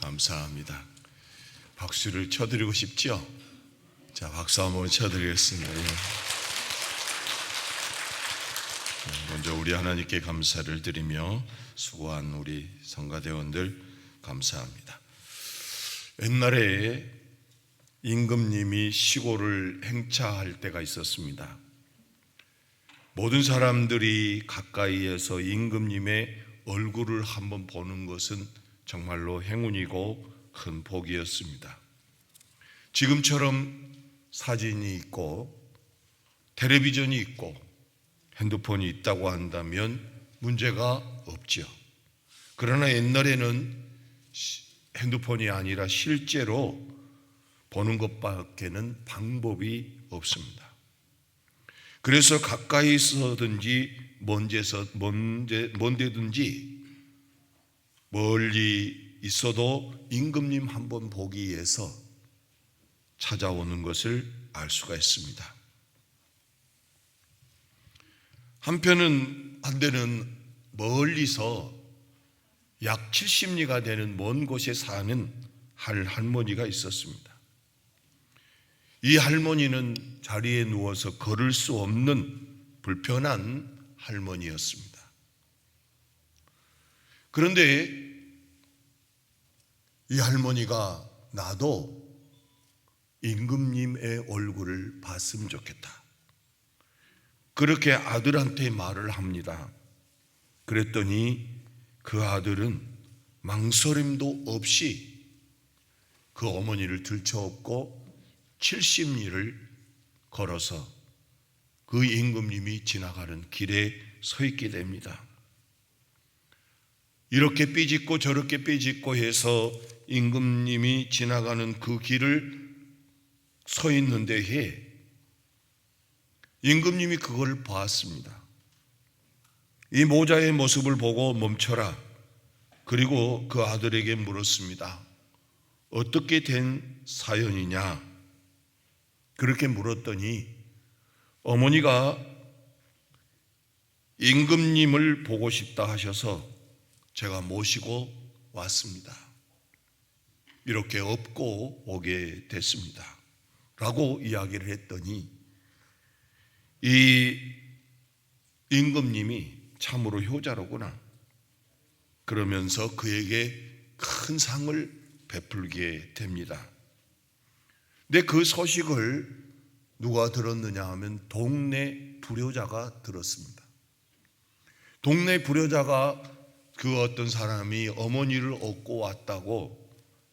감사합니다. 박수를 쳐드리고 싶죠? 자, 박수 한번 쳐드리겠습니다. 먼저 우리 하나님께 감사를 드리며 수고한 우리 성가대원들 감사합니다. 옛날에 임금님이 시골을 행차할 때가 있었습니다. 모든 사람들이 가까이에서 임금님의 얼굴을 한번 보는 것은 정말로 행운이고 큰 복이었습니다. 지금처럼 사진이 있고 텔레비전이 있고 핸드폰이 있다고 한다면 문제가 없죠. 그러나 옛날에는 핸드폰이 아니라 실제로 보는 것밖에는 방법이 없습니다. 그래서 가까이 있어든지 먼데든지 멀리 있어도 임금님 한번 보기 위해서 찾아오는 것을 알 수가 있습니다. 한때는 멀리서 약 70리가 되는 먼 곳에 사는 할머니가 있었습니다. 이 할머니는 자리에 누워서 걸을 수 없는 불편한 할머니였습니다. 그런데 이 할머니가 나도 임금님의 얼굴을 봤으면 좋겠다, 그렇게 아들한테 말을 합니다. 그랬더니 그 아들은 망설임도 없이 그 어머니를 들쳐업고 70리를 걸어서 그 임금님이 지나가는 길에 서 있게 됩니다. 이렇게 삐짓고 저렇게 삐짓고 해서 임금님이 지나가는 그 길을 서 있는데 임금님이 그걸 보았습니다. 이 모자의 모습을 보고 멈춰라. 그리고 그 아들에게 물었습니다. 어떻게 된 사연이냐? 그렇게 물었더니 어머니가 임금님을 보고 싶다 하셔서 제가 모시고 왔습니다. 이렇게 업고 오게 됐습니다. 라고 이야기를 했더니 이 임금님이 참으로 효자로구나 그러면서 그에게 큰 상을 베풀게 됩니다. 근데 그 소식을 누가 들었느냐 하면 동네 불효자가 들었습니다. 동네 불효자가 그 어떤 사람이 어머니를 얻고 왔다고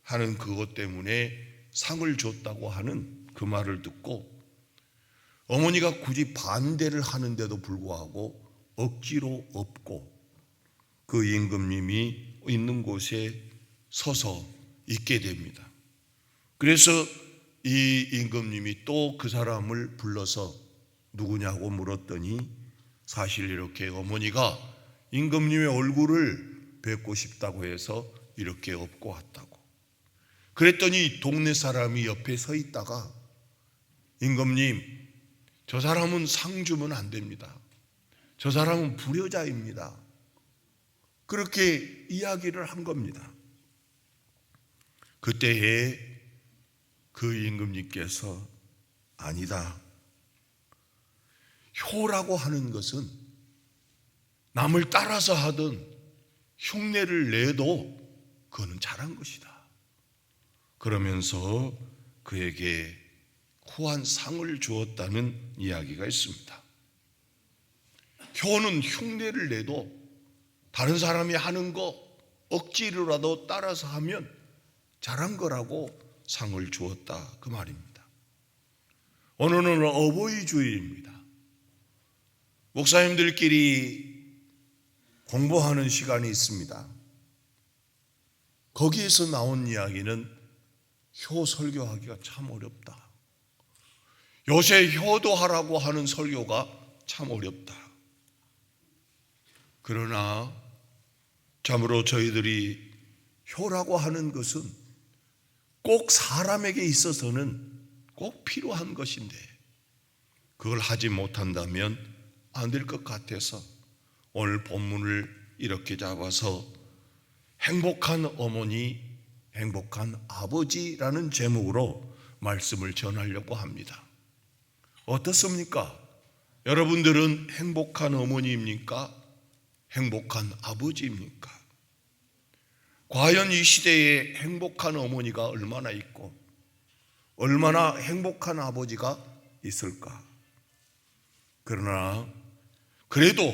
하는 그것 때문에 상을 줬다고 하는 그 말을 듣고 어머니가 굳이 반대를 하는데도 불구하고 억지로 업고 그 임금님이 있는 곳에 서서 있게 됩니다. 그래서 이 임금님이 또 그 사람을 불러서 누구냐고 물었더니 사실 이렇게 어머니가 임금님의 얼굴을 뵙고 싶다고 해서 이렇게 업고 왔다고. 그랬더니 동네 사람이 옆에 서 있다가 임금님, 저 사람은 상 주면 안 됩니다. 저 사람은 불효자입니다. 그렇게 이야기를 한 겁니다. 그때에 그 임금님께서 아니다. 효라고 하는 것은 남을 따라서 하든 흉내를 내도 그거는 잘한 것이다. 그러면서 그에게 후한 상을 주었다는 이야기가 있습니다. 효는 흉내를 내도 다른 사람이 하는 거 억지로라도 따라서 하면 잘한 거라고 상을 주었다 그 말입니다. 오늘은 어버이 주일입니다. 목사님들끼리 공부하는 시간이 있습니다. 거기에서 나온 이야기는 효 설교하기가 참 어렵다. 요새 효도하라고 하는 설교가 참 어렵다. 그러나 참으로 저희들이 효라고 하는 것은 꼭 사람에게 있어서는 꼭 필요한 것인데 그걸 하지 못한다면 안 될 것 같아서 오늘 본문을 이렇게 잡아서 행복한 어머니 행복한 아버지라는 제목으로 말씀을 전하려고 합니다. 어떻습니까? 여러분들은 행복한 어머니입니까? 행복한 아버지입니까? 과연 이 시대에 행복한 어머니가 얼마나 있고 얼마나 행복한 아버지가 있을까? 그러나 그래도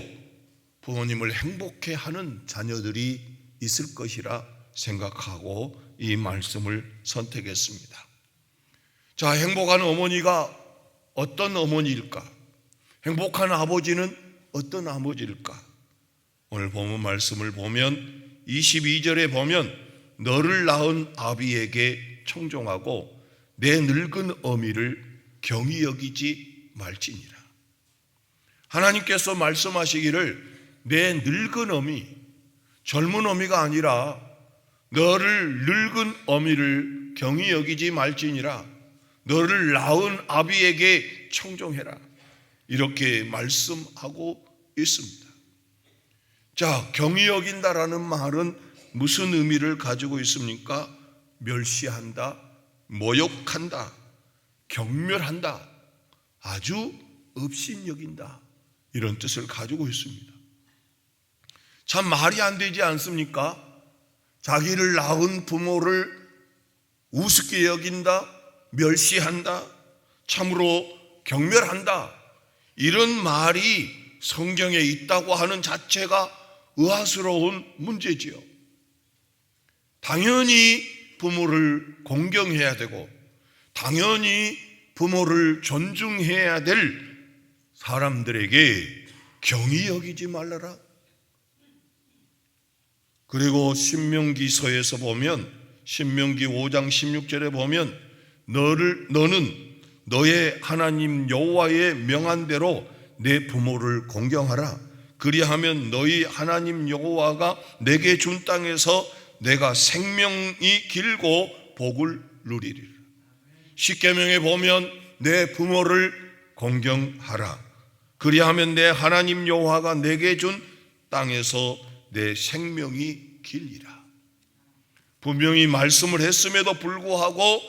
부모님을 행복해 하는 자녀들이 있을 것이라 생각하고 이 말씀을 선택했습니다. 자, 행복한 어머니가 어떤 어머니일까? 행복한 아버지는 어떤 아버지일까? 오늘 본문 말씀을 보면 22절에 보면 너를 낳은 아비에게 청종하고 내 늙은 어미를 경히 여기지 말지니라. 하나님께서 말씀하시기를 내 늙은 어미, 젊은 어미가 아니라 너를 늙은 어미를 경히 여기지 말지니라. 너를 낳은 아비에게 청종해라. 이렇게 말씀하고 있습니다. 자, 경히 여긴다라는 말은 무슨 의미를 가지고 있습니까? 멸시한다, 모욕한다, 경멸한다, 아주 업신여긴다, 이런 뜻을 가지고 있습니다. 참 말이 안 되지 않습니까? 자기를 낳은 부모를 우습게 여긴다, 멸시한다, 참으로 경멸한다, 이런 말이 성경에 있다고 하는 자체가 의아스러운 문제지요. 당연히 부모를 공경해야 되고 당연히 부모를 존중해야 될 사람들에게 경히 여기지 말라라. 그리고 신명기서에서 보면 신명기 5장 16절에 보면 너는 너의 하나님 여호와의 명한 대로 내 부모를 공경하라. 그리하면 너희 하나님 여호와가 내게 준 땅에서 내가 생명이 길고 복을 누리리라. 십계명에 보면 내 부모를 공경하라. 그리하면 내 하나님 여호와가 내게 준 땅에서 내 생명이 길리라. 분명히 말씀을 했음에도 불구하고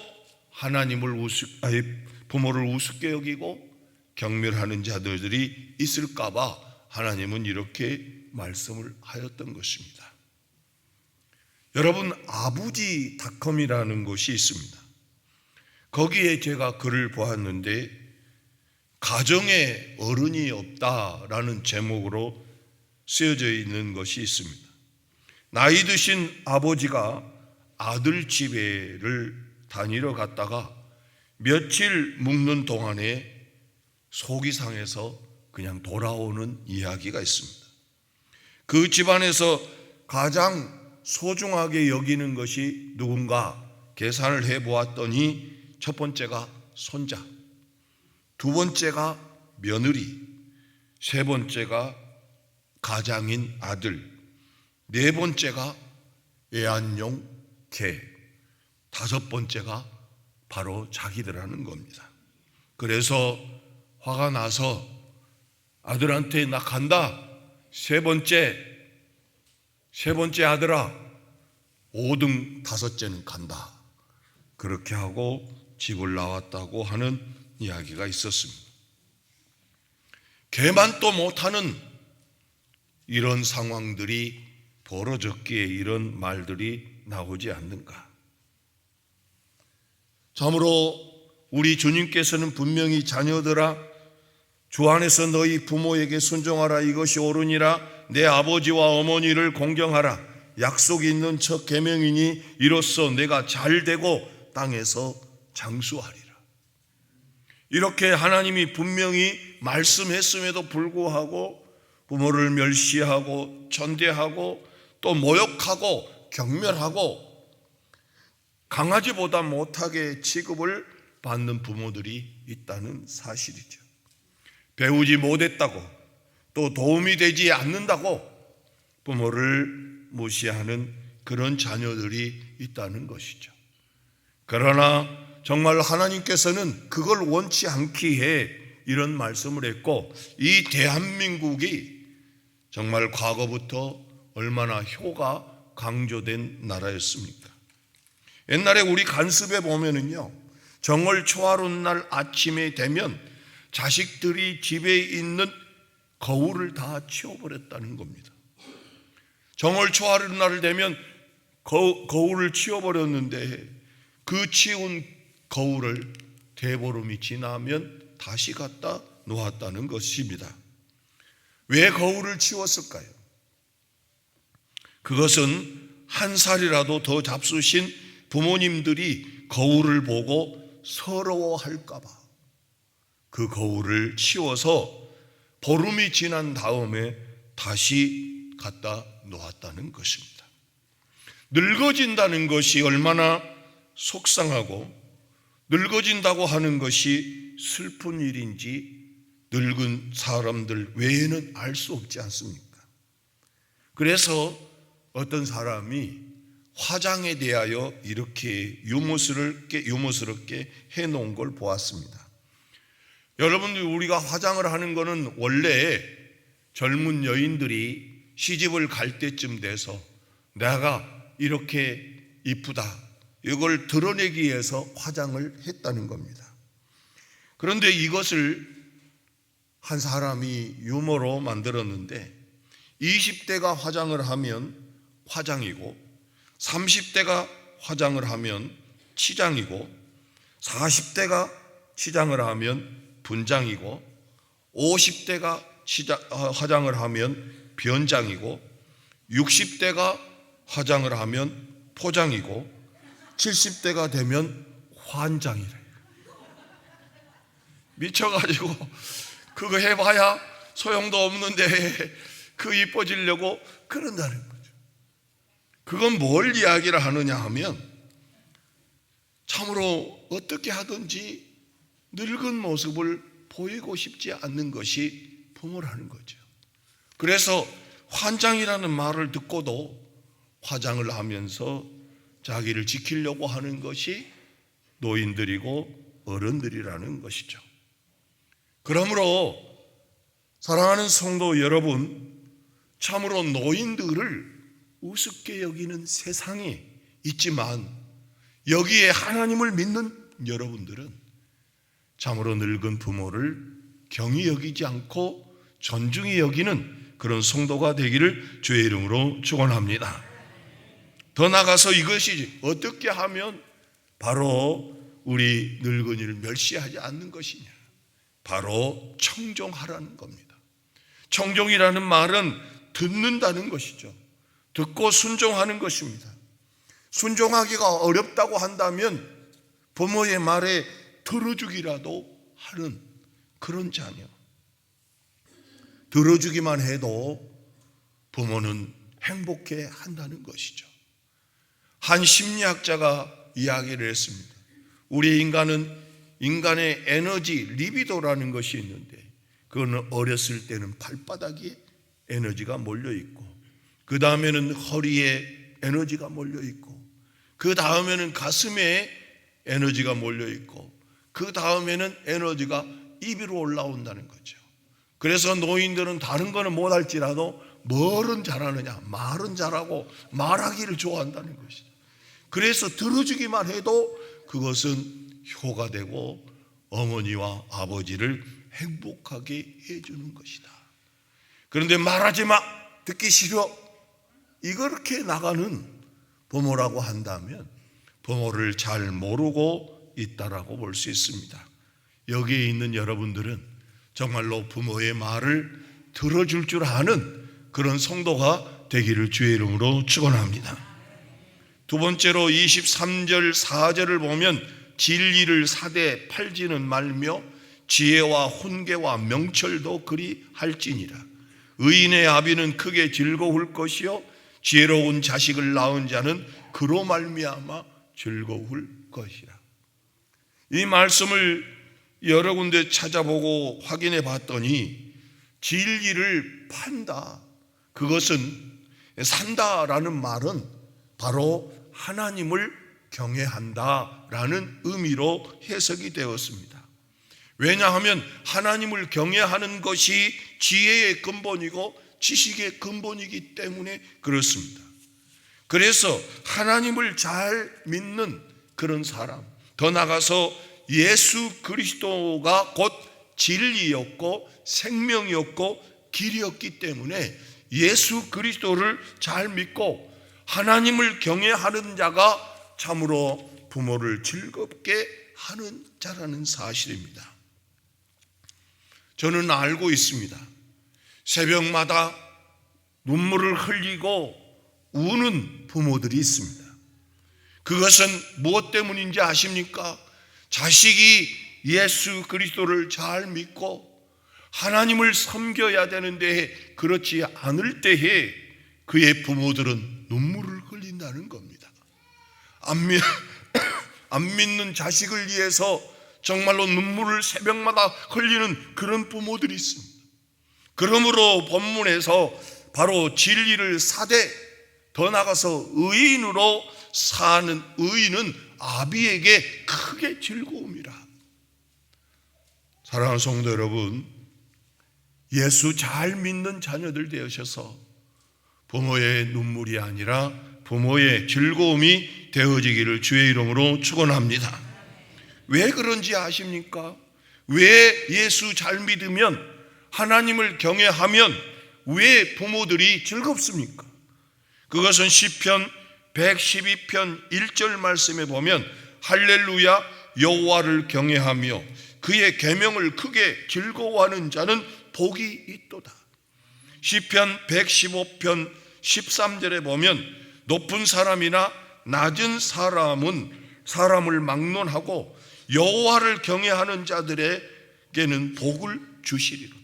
부모를 우습게 여기고 경멸하는 자들이 있을까봐 하나님은 이렇게 말씀을 하였던 것입니다. 여러분, 아부지닷컴이라는 곳이 있습니다. 거기에 제가 글을 보았는데 가정에 어른이 없다라는 제목으로 쓰여져 있는 것이 있습니다. 나이 드신 아버지가 아들 집에를 다니러 갔다가 며칠 묵는 동안에 속이 상해서 그냥 돌아오는 이야기가 있습니다. 그 집안에서 가장 소중하게 여기는 것이 누군가 계산을 해보았더니 첫 번째가 손자, 두 번째가 며느리, 세 번째가 가장인 아들, 네 번째가 애완용 개, 다섯 번째가 바로 자기들하는 겁니다. 그래서 화가 나서 아들한테 나 간다. 세 번째 아들아, 5등 다섯째는 간다. 그렇게 하고 집을 나왔다고 하는 이야기가 있었습니다. 개만 또 못하는 이런 상황들이 벌어졌기에 이런 말들이 나오지 않는가. 참으로 우리 주님께서는 분명히 자녀들아 주 안에서 너희 부모에게 순종하라. 이것이 옳으니라. 내 아버지와 어머니를 공경하라. 약속이 있는 첫 계명이니 이로써 내가 잘되고 땅에서 장수하리라. 이렇게 하나님이 분명히 말씀했음에도 불구하고 부모를 멸시하고 천대하고 또 모욕하고 경멸하고 강아지보다 못하게 취급을 받는 부모들이 있다는 사실이죠. 배우지 못했다고 또 도움이 되지 않는다고 부모를 무시하는 그런 자녀들이 있다는 것이죠. 그러나 정말 하나님께서는 그걸 원치 않기에 이런 말씀을 했고, 이 대한민국이 정말 과거부터 얼마나 효가 강조된 나라였습니까? 옛날에 우리 간습에 보면은요, 정월 초하룻 날 아침에 되면 자식들이 집에 있는 거울을 다 치워버렸다는 겁니다. 정월 초하룻 날 되면 거울을 치워버렸는데 그 치운 거울을 대보름이 지나면 다시 갖다 놓았다는 것입니다. 왜 거울을 치웠을까요? 그것은 한 살이라도 더 잡수신 부모님들이 거울을 보고 서러워할까 봐 그 거울을 치워서 보름이 지난 다음에 다시 갖다 놓았다는 것입니다. 늙어진다는 것이 얼마나 속상하고 늙어진다고 하는 것이 슬픈 일인지 늙은 사람들 외에는 알 수 없지 않습니까? 그래서 어떤 사람이 화장에 대하여 이렇게 유머스럽게 해놓은 걸 보았습니다. 여러분들, 우리가 화장을 하는 것은 원래 젊은 여인들이 시집을 갈 때쯤 돼서 내가 이렇게 이쁘다, 이걸 드러내기 위해서 화장을 했다는 겁니다. 그런데 이것을 한 사람이 유머로 만들었는데 20대가 화장을 하면 화장이고 30대가 화장을 하면 치장이고 40대가 치장을 하면 분장이고 50대가 화장을 하면 변장이고 60대가 화장을 하면 포장이고 70대가 되면 환장이래. 미쳐가지고 그거 해봐야 소용도 없는데 그 이뻐지려고 그런다는 거죠. 그건 뭘 이야기를 하느냐 하면 참으로 어떻게 하든지 늙은 모습을 보이고 싶지 않는 것이 부모라는 거죠. 그래서 환장이라는 말을 듣고도 화장을 하면서 자기를 지키려고 하는 것이 노인들이고 어른들이라는 것이죠. 그러므로 사랑하는 성도 여러분, 참으로 노인들을 우습게 여기는 세상이 있지만 여기에 하나님을 믿는 여러분들은 참으로 늙은 부모를 경히 여기지 않고 존중히 여기는 그런 성도가 되기를 주의 이름으로 축원합니다. 더 나아가서 이것이 어떻게 하면 바로 우리 늙은이를 멸시하지 않는 것이냐, 바로 청종하라는 겁니다. 청종이라는 말은 듣는다는 것이죠. 듣고 순종하는 것입니다. 순종하기가 어렵다고 한다면 부모의 말에 들어주기라도 하는 그런 자녀. 들어주기만 해도 부모는 행복해 한다는 것이죠. 한 심리학자가 이야기를 했습니다. 우리 인간은 인간의 에너지, 리비도라는 것이 있는데 그거는 어렸을 때는 발바닥에 에너지가 몰려있고 그 다음에는 허리에 에너지가 몰려있고 그 다음에는 가슴에 에너지가 몰려있고 그 다음에는 에너지가 입 위로 올라온다는 거죠. 그래서 노인들은 다른 거는 못할지라도 뭘은 잘하느냐, 말은 잘하고 말하기를 좋아한다는 것이죠. 그래서 들어주기만 해도 그것은 효가 되고 어머니와 아버지를 행복하게 해주는 것이다. 그런데 말하지 마, 듣기 싫어, 이렇게 나가는 부모라고 한다면 부모를 잘 모르고 있다라고 볼 수 있습니다. 여기에 있는 여러분들은 정말로 부모의 말을 들어줄 줄 아는 그런 성도가 되기를 주의 이름으로 축원합니다. 두 번째로 23절 4절을 보면 진리를 사대 팔지는 말며 지혜와 훈계와 명철도 그리 할지니라. 의인의 아비는 크게 즐거울 것이요 지혜로운 자식을 낳은 자는 그로 말미암아 즐거울 것이라. 이 말씀을 여러 군데 찾아보고 확인해 봤더니 진리를 판다, 그것은 산다라는 말은 바로 하나님을 경외한다라는 의미로 해석이 되었습니다. 왜냐하면 하나님을 경외하는 것이 지혜의 근본이고 지식의 근본이기 때문에 그렇습니다. 그래서 하나님을 잘 믿는 그런 사람, 더 나아가서 예수 그리스도가 곧 진리였고 생명이었고 길이었기 때문에 예수 그리스도를 잘 믿고 하나님을 경외하는 자가 참으로 부모를 즐겁게 하는 자라는 사실입니다. 저는 알고 있습니다. 새벽마다 눈물을 흘리고 우는 부모들이 있습니다. 그것은 무엇 때문인지 아십니까? 자식이 예수 그리스도를 잘 믿고 하나님을 섬겨야 되는데 그렇지 않을 때에 그의 부모들은 눈물을 흘린다는 겁니다. 안 믿는 자식을 위해서 정말로 눈물을 새벽마다 흘리는 그런 부모들이 있습니다. 그러므로 본문에서 바로 진리를 사되 더 나아가서 의인으로 사는 의인은 아비에게 크게 즐거움이라. 사랑하는 성도 여러분, 예수 잘 믿는 자녀들 되셔서 부모의 눈물이 아니라 부모의 즐거움이 되어지기를 주의 이름으로 축원합니다. 왜 그런지 아십니까? 왜 예수 잘 믿으면, 하나님을 경외하면 왜 부모들이 즐겁습니까? 그것은 시편 112편 1절 말씀에 보면 할렐루야 여호와를 경외하며 그의 계명을 크게 즐거워하는 자는 복이 있도다. 시편 115편 13절에 보면 높은 사람이나 낮은 사람은 사람을 막론하고 여호와를 경외하는 자들에게는 복을 주시리로다.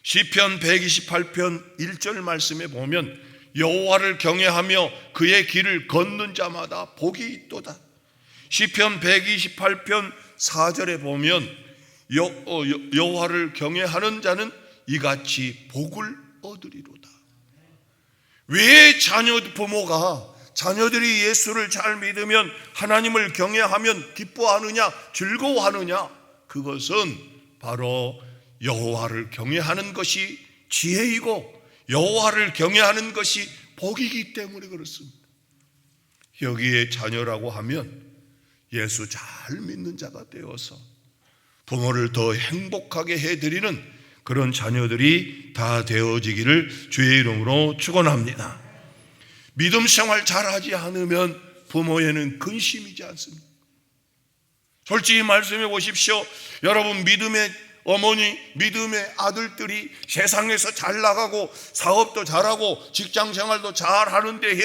시편 128편 1절 말씀에 보면 여호와를 경외하며 그의 길을 걷는 자마다 복이 있도다. 시편 128편 4절에 보면 여호와를 경외하는 자는 이같이 복을 얻으리로다. 왜 부모가 자녀들이 예수를 잘 믿으면, 하나님을 경외하면 기뻐하느냐, 즐거워하느냐? 그것은 바로 여호와를 경외하는 것이 지혜이고 여호와를 경외하는 것이 복이기 때문에 그렇습니다. 여기에 자녀라고 하면 예수 잘 믿는 자가 되어서 부모를 더 행복하게 해드리는 그런 자녀들이 다 되어지기를 주의 이름으로 축원합니다. 믿음 생활 잘하지 않으면 부모에는 근심이지 않습니다. 솔직히 말씀해 보십시오. 여러분, 믿음의 어머니, 믿음의 아들들이 세상에서 잘 나가고 사업도 잘하고 직장 생활도 잘하는 데에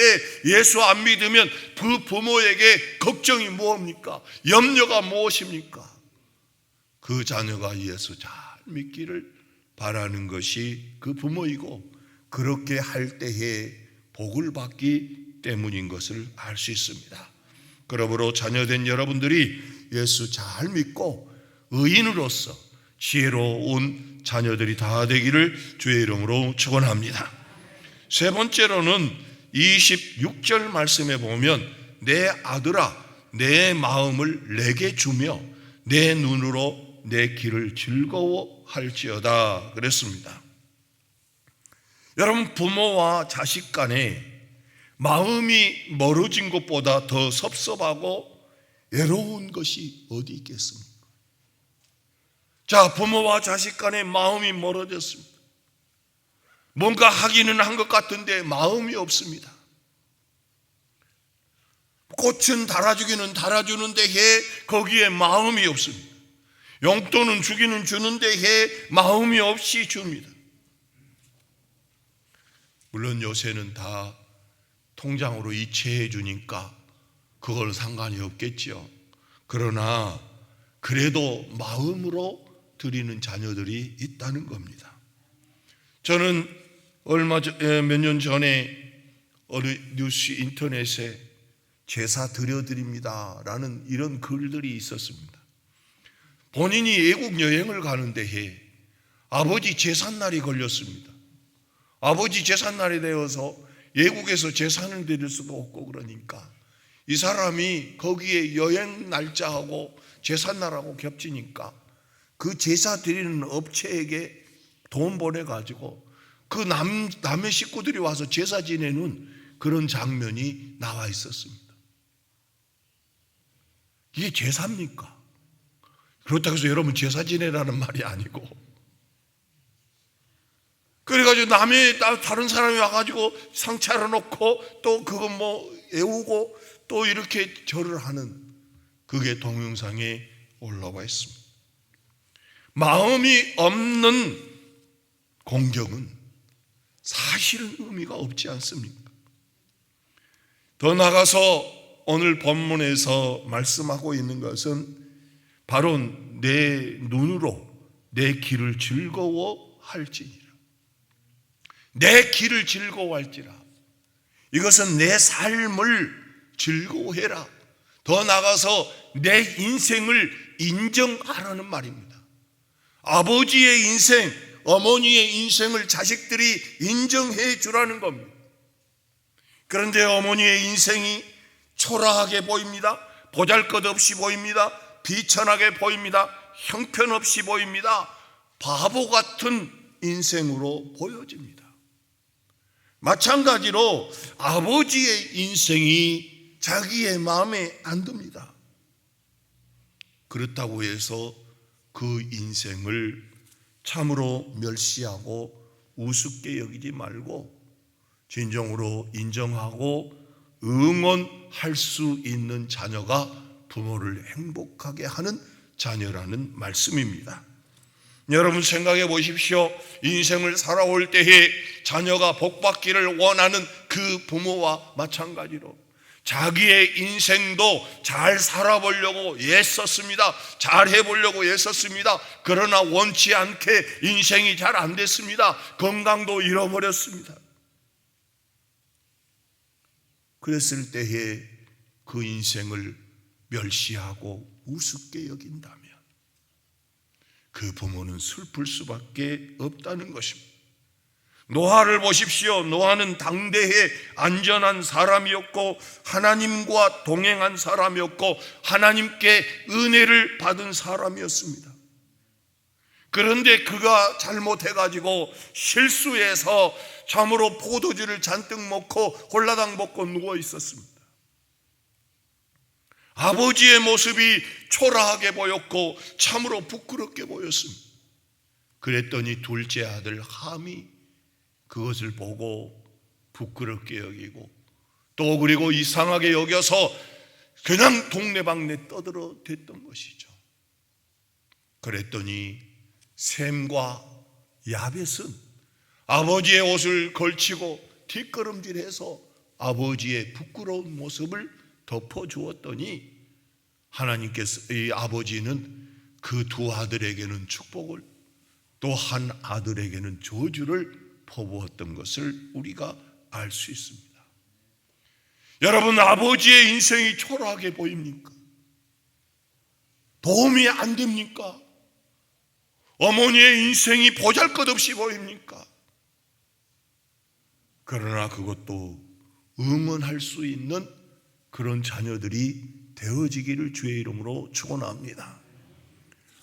예수 안 믿으면 그 부모에게 걱정이 무엇입니까? 염려가 무엇입니까? 그 자녀가 예수 잘 믿기를 바라는 것이 그 부모이고, 그렇게 할 때에 복을 받기 때문인 것을 알 수 있습니다. 그러므로 자녀된 여러분들이 예수 잘 믿고 의인으로서 지혜로운 자녀들이 다 되기를 주의 이름으로 축원합니다. 세 번째로는 26절 말씀에 보면 내 아들아 내 마음을 내게 주며 내 눈으로 내 길을 즐거워할지어다 그랬습니다. 여러분, 부모와 자식 간에 마음이 멀어진 것보다 더 섭섭하고 외로운 것이 어디 있겠습니까? 자, 부모와 자식 간에 마음이 멀어졌습니다. 뭔가 하기는 한 것 같은데 마음이 없습니다. 꽃은 달아주기는 달아주는데 거기에 마음이 없습니다. 용돈은 주기는 주는데 마음이 없이 줍니다. 물론 요새는 다 통장으로 이체해 주니까 그걸 상관이 없겠죠. 그러나 그래도 마음으로 드리는 자녀들이 있다는 겁니다. 저는 몇 년 전에 어느 뉴스 인터넷에 제사 드려드립니다 라는 이런 글들이 있었습니다. 본인이 외국 여행을 가는데 아버지 제삿날이 걸렸습니다. 아버지 제삿날이 되어서 외국에서 제사는 드릴 수도 없고, 그러니까 이 사람이 거기에 여행 날짜하고 제삿날하고 겹치니까 그 제사 드리는 업체에게 돈 보내가지고 그 남의 식구들이 와서 제사 지내는 그런 장면이 나와 있었습니다. 이게 제사입니까? 그렇다고 해서 여러분 제사 지내라는 말이 아니고, 그래가지고 다른 사람이 와가지고 상 차려놓고 또 그거 애우고 또 이렇게 절을 하는, 그게 동영상에 올라와 있습니다. 마음이 없는 공경은 사실은 의미가 없지 않습니까? 더 나아가서 오늘 본문에서 말씀하고 있는 것은 바로 내 눈으로 내 길을 즐거워할지니라. 내 길을 즐거워할지라. 이것은 내 삶을 즐거워해라. 더 나아가서 내 인생을 인정하라는 말입니다. 아버지의 인생, 어머니의 인생을 자식들이 인정해 주라는 겁니다. 그런데 어머니의 인생이 초라하게 보입니다. 보잘것없이 보입니다. 비천하게 보입니다. 형편없이 보입니다. 바보 같은 인생으로 보여집니다. 마찬가지로 아버지의 인생이 자기의 마음에 안 듭니다. 그렇다고 해서 그 인생을 참으로 멸시하고 우습게 여기지 말고 진정으로 인정하고 응원할 수 있는 자녀가 부모를 행복하게 하는 자녀라는 말씀입니다. 여러분 생각해 보십시오. 인생을 살아올 때에 자녀가 복받기를 원하는 그 부모와 마찬가지로 자기의 인생도 잘 살아보려고 애썼습니다. 잘 해보려고 애썼습니다. 그러나 원치 않게 인생이 잘 안 됐습니다. 건강도 잃어버렸습니다. 그랬을 때에 그 인생을 멸시하고 우습게 여긴다면 그 부모는 슬플 수밖에 없다는 것입니다. 노아를 보십시오. 노아는 당대에 안전한 사람이었고 하나님과 동행한 사람이었고 하나님께 은혜를 받은 사람이었습니다. 그런데 그가 잘못해가지고 실수해서 참으로 포도주를 잔뜩 먹고 홀라당 먹고 누워 있었습니다. 아버지의 모습이 초라하게 보였고 참으로 부끄럽게 보였습니다. 그랬더니 둘째 아들 함이 그것을 보고 부끄럽게 여기고 또 그리고 이상하게 여겨서 그냥 동네방네 떠들어 댔던 것이죠. 그랬더니 셈과 야벳은 아버지의 옷을 걸치고 뒷걸음질해서 아버지의 부끄러운 모습을 덮어주었더니 하나님께서 이 아버지는 그 두 아들에게는 축복을 또 한 아들에게는 저주를 퍼부었던 것을 우리가 알 수 있습니다. 여러분 아버지의 인생이 초라하게 보입니까? 도움이 안 됩니까? 어머니의 인생이 보잘것없이 보입니까? 그러나 그것도 응원할 수 있는 그런 자녀들이 되어지기를 주의 이름으로 축원합니다.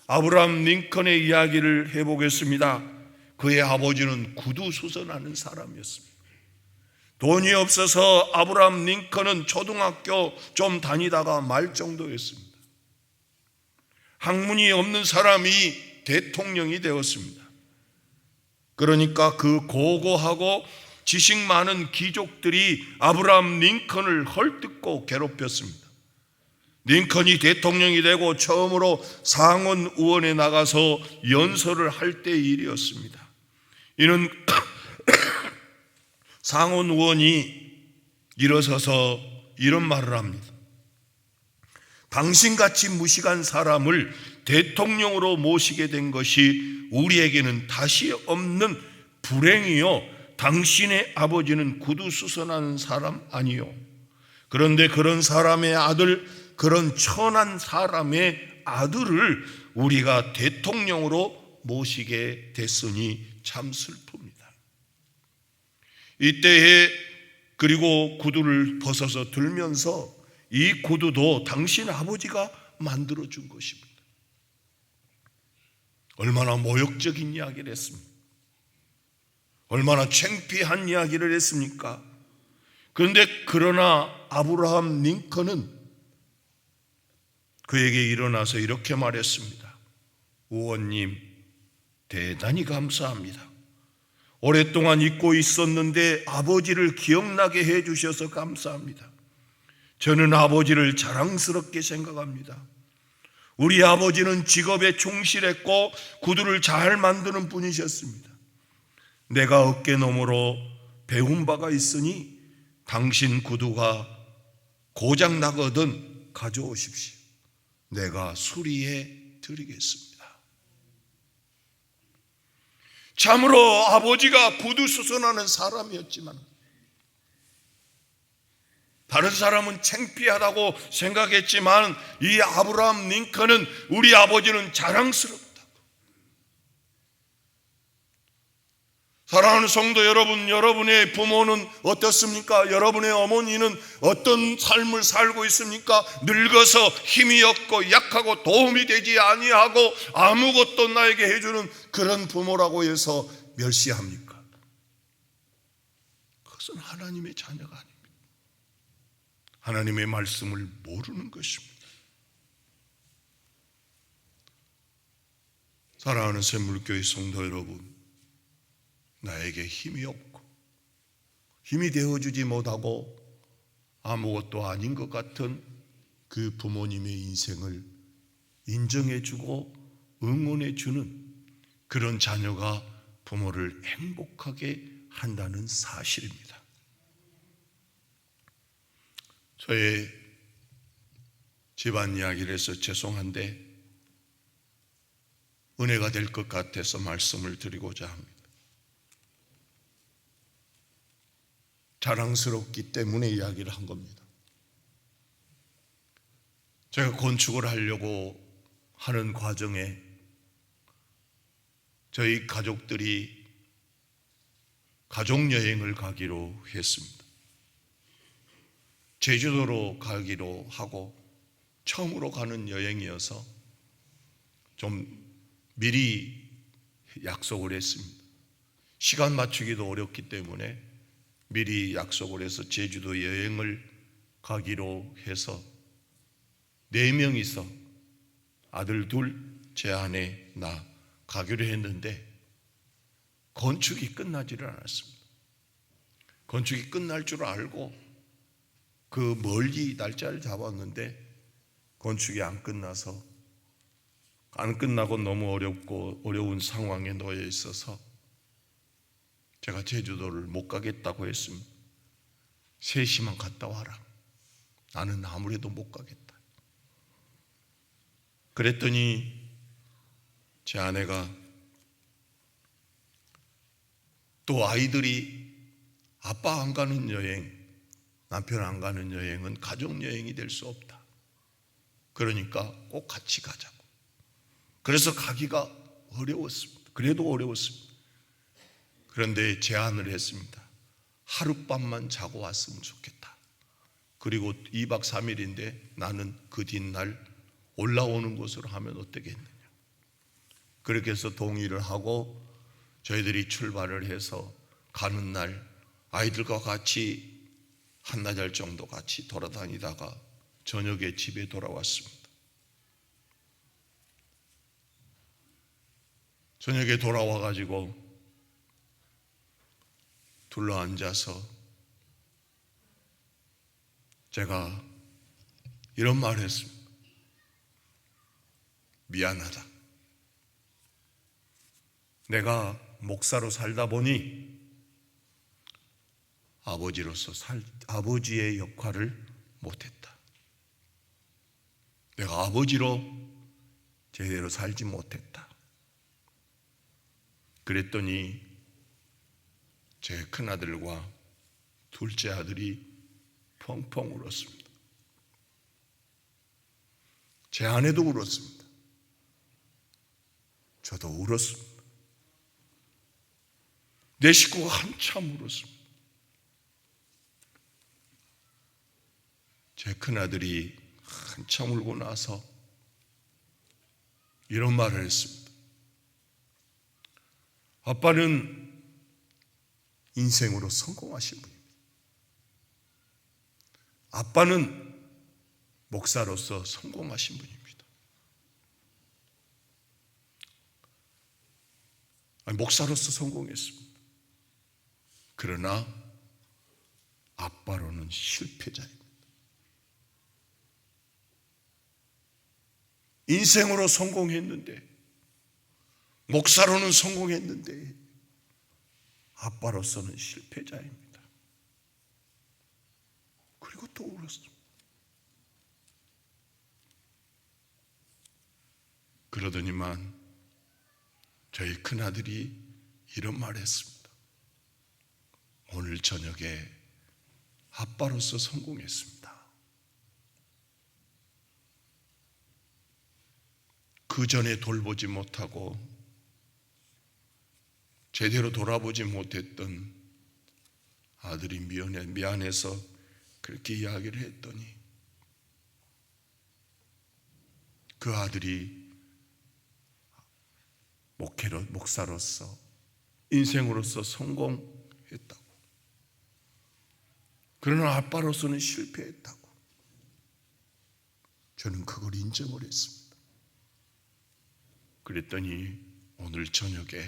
아브라함 링컨의 이야기를 해보겠습니다. 그의 아버지는 구두수선하는 사람이었습니다. 돈이 없어서 아브라함 링컨은 초등학교 좀 다니다가 말 정도였습니다. 학문이 없는 사람이 대통령이 되었습니다. 그러니까 그 고고하고 지식 많은 귀족들이 아브라함 링컨을 헐뜯고 괴롭혔습니다. 링컨이 대통령이 되고 처음으로 상원 의원에 나가서 연설을 할 때의 일이었습니다. 이는 상원 의원이 일어서서 이런 말을 합니다. 당신같이 무식한 사람을 대통령으로 모시게 된 것이 우리에게는 다시 없는 불행이요, 당신의 아버지는 구두수선하는 사람 아니요. 그런데 그런 사람의 아들, 그런 천한 사람의 아들을 우리가 대통령으로 모시게 됐으니 참 슬픕니다. 이때에 그리고 구두를 벗어서 들면서 이 구두도 당신 아버지가 만들어준 것입니다. 얼마나 모욕적인 이야기를 했습니까? 얼마나 창피한 이야기를 했습니까? 그러나 아브라함 링컨은 그에게 일어나서 이렇게 말했습니다. 의원님, 대단히 감사합니다. 오랫동안 잊고 있었는데 아버지를 기억나게 해주셔서 감사합니다. 저는 아버지를 자랑스럽게 생각합니다. 우리 아버지는 직업에 충실했고 구두를 잘 만드는 분이셨습니다. 내가 어깨너머로 배운 바가 있으니 당신 구두가 고장나거든 가져오십시오. 내가 수리해 드리겠습니다. 참으로 아버지가 구두 수선하는 사람이었지만 다른 사람은 창피하다고 생각했지만 이 아브라함 링컨은 우리 아버지는 자랑스럽다. 사랑하는 성도 여러분, 여러분의 부모는 어떻습니까? 여러분의 어머니는 어떤 삶을 살고 있습니까? 늙어서 힘이 없고 약하고 도움이 되지 아니하고 아무것도 나에게 해주는 그런 부모라고 해서 멸시합니까? 그것은 하나님의 자녀가 아닙니다. 하나님의 말씀을 모르는 것입니다. 사랑하는 샘물교회 성도 여러분, 나에게 힘이 없고 힘이 되어주지 못하고 아무것도 아닌 것 같은 그 부모님의 인생을 인정해주고 응원해주는 그런 자녀가 부모를 행복하게 한다는 사실입니다. 저의 집안 이야기를 해서 죄송한데 은혜가 될 것 같아서 말씀을 드리고자 합니다. 자랑스럽기 때문에 이야기를 한 겁니다. 제가 건축을 하려고 하는 과정에 저희 가족들이 가족여행을 가기로 했습니다. 제주도로 가기로 하고 처음으로 가는 여행이어서 좀 미리 약속을 했습니다. 시간 맞추기도 어렵기 때문에 미리 약속을 해서 제주도 여행을 가기로 해서 4명이서 아들 2, 제 아내, 나 가기로 했는데 건축이 끝나지를 않았습니다. 건축이 끝날 줄 알고 그 멀리 날짜를 잡았는데 건축이 안 끝나고 너무 어려운 상황에 놓여 있어서 제가 제주도를 못 가겠다고 했습니다. 3시만 갔다 와라. 나는 아무래도 못 가겠다. 그랬더니 제 아내가 또 아이들이 아빠 안 가는 여행, 남편 안 가는 여행은 가족여행이 될 수 없다. 그러니까 꼭 같이 가자고. 그래서 가기가 어려웠습니다. 그래도 어려웠습니다. 그런데 제안을 했습니다. 하룻밤만 자고 왔으면 좋겠다. 그리고 2박 3일인데 나는 그 뒷날 올라오는 것으로 하면 어떻겠느냐. 그렇게 해서 동의를 하고 저희들이 출발을 해서 가는 날 아이들과 같이 한나절 정도 같이 돌아다니다가 저녁에 집에 돌아왔습니다. 저녁에 돌아와가지고 둘러앉아서 제가 이런 말을 했습니다. 미안하다. 내가 목사로 살다 보니 아버지의 역할을 못했다. 내가 아버지로 제대로 살지 못했다. 그랬더니 제 큰아들과 둘째 아들이 펑펑 울었습니다. 제 아내도 울었습니다. 저도 울었습니다. 내 식구가 한참 울었습니다. 제 큰아들이 한참 울고 나서 이런 말을 했습니다. 아빠는 인생으로 성공하신 분입니다. 아빠는 목사로서 성공하신 분입니다. 목사로서 성공했습니다. 그러나 아빠로는 실패자입니다. 인생으로 성공했는데, 목사로는 성공했는데 아빠로서는 실패자입니다. 그리고 또 울었습니다. 그러더니만 저희 큰아들이 이런 말을 했습니다. 오늘 저녁에 아빠로서 성공했습니다. 그 전에 돌보지 못하고 제대로 돌아보지 못했던 아들이 미안해서 그렇게 이야기를 했더니 그 아들이 목사로서 인생으로서 성공했다고, 그러나 아빠로서는 실패했다고, 저는 그걸 인정을 했습니다. 그랬더니 오늘 저녁에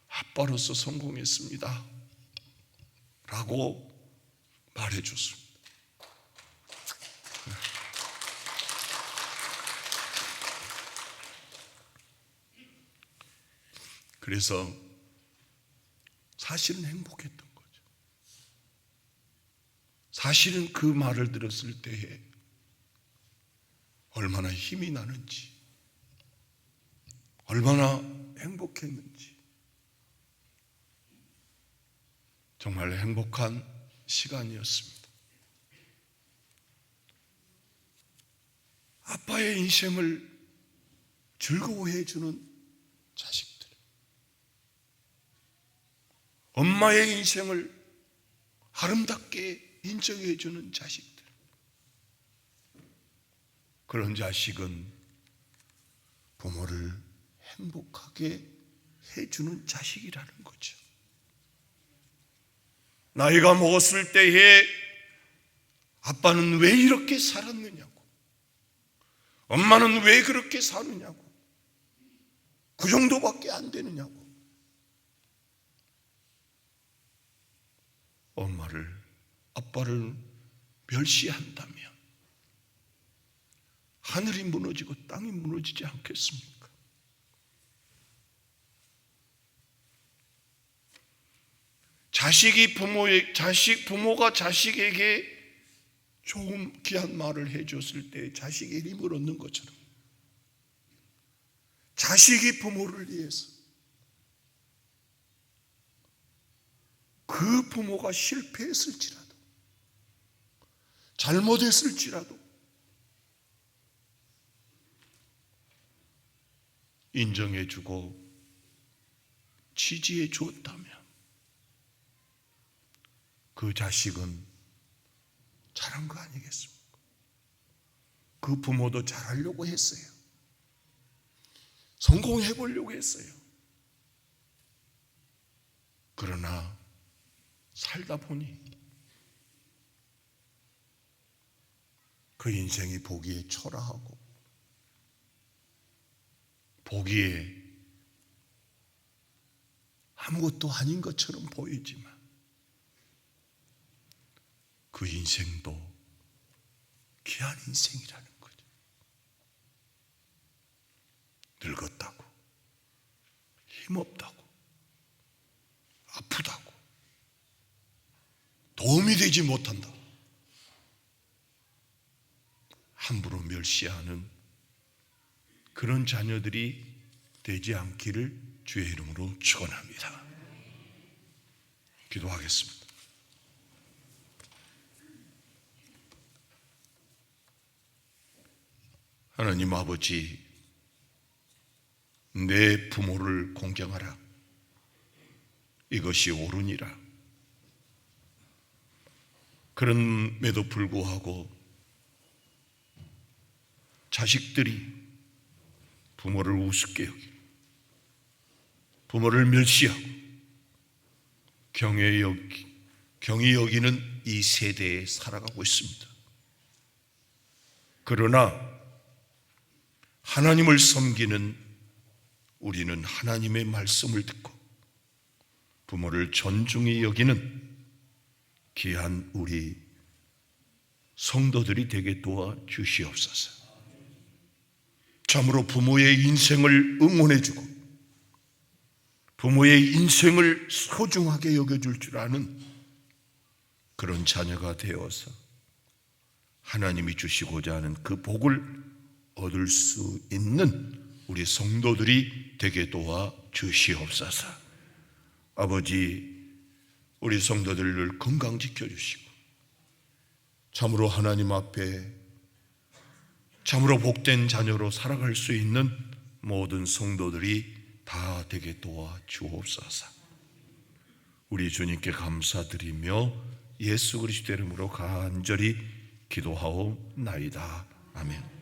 아빠로서 성공했습니다 라고 말해줬습니다. 그래서 사실은 행복했던 거죠. 사실은 그 말을 들었을 때에 얼마나 힘이 나는지, 얼마나 행복했는지, 정말 행복한 시간이었습니다. 아빠의 인생을 즐거워해 주는 자식들, 엄마의 인생을 아름답게 인정해 주는 자식들, 그런 자식은 부모를 행복하게 해주는 자식이라는 거죠. 나이가 먹었을 때에 아빠는 왜 이렇게 살았느냐고, 엄마는 왜 그렇게 사느냐고, 그 정도밖에 안 되느냐고, 아빠를 멸시한다면 하늘이 무너지고 땅이 무너지지 않겠습니까? 부모가 자식에게 좋은 귀한 말을 해줬을 때 자식이 힘을 얻는 것처럼, 자식이 부모를 위해서 그 부모가 실패했을지라도, 잘못했을지라도 인정해주고 지지해 주었다면 그 자식은 잘한 거 아니겠습니까? 그 부모도 잘하려고 했어요. 성공해 보려고 했어요. 그러나 살다 보니 그 인생이 보기에 초라하고 보기에 아무것도 아닌 것처럼 보이지만 그 인생도 귀한 인생이라는 거죠. 늙었다고, 힘없다고, 아프다고, 도움이 되지 못한다고 함부로 멸시하는 그런 자녀들이 되지 않기를 주의 이름으로 축원합니다. 기도하겠습니다. 하나님 아버지, 내 부모를 공경하라. 이것이 옳으니라. 그럼에도 불구하고 자식들이 부모를 우습게 여기고 부모를 멸시하고 경외 여기 경히 여기는 이 세대에 살아가고 있습니다. 그러나 하나님을 섬기는 우리는 하나님의 말씀을 듣고 부모를 존중히 여기는 귀한 우리 성도들이 되게 도와 주시옵소서. 참으로 부모의 인생을 응원해주고 부모의 인생을 소중하게 여겨줄 줄 아는 그런 자녀가 되어서 하나님이 주시고자 하는 그 복을 얻을 수 있는 우리 성도들이 되게 도와 주시옵소서. 아버지, 우리 성도들을 건강 지켜주시고 참으로 하나님 앞에 참으로 복된 자녀로 살아갈 수 있는 모든 성도들이 다 되게 도와 주옵소서. 우리 주님께 감사드리며 예수 그리스도 이름으로 간절히 기도하옵나이다. 아멘.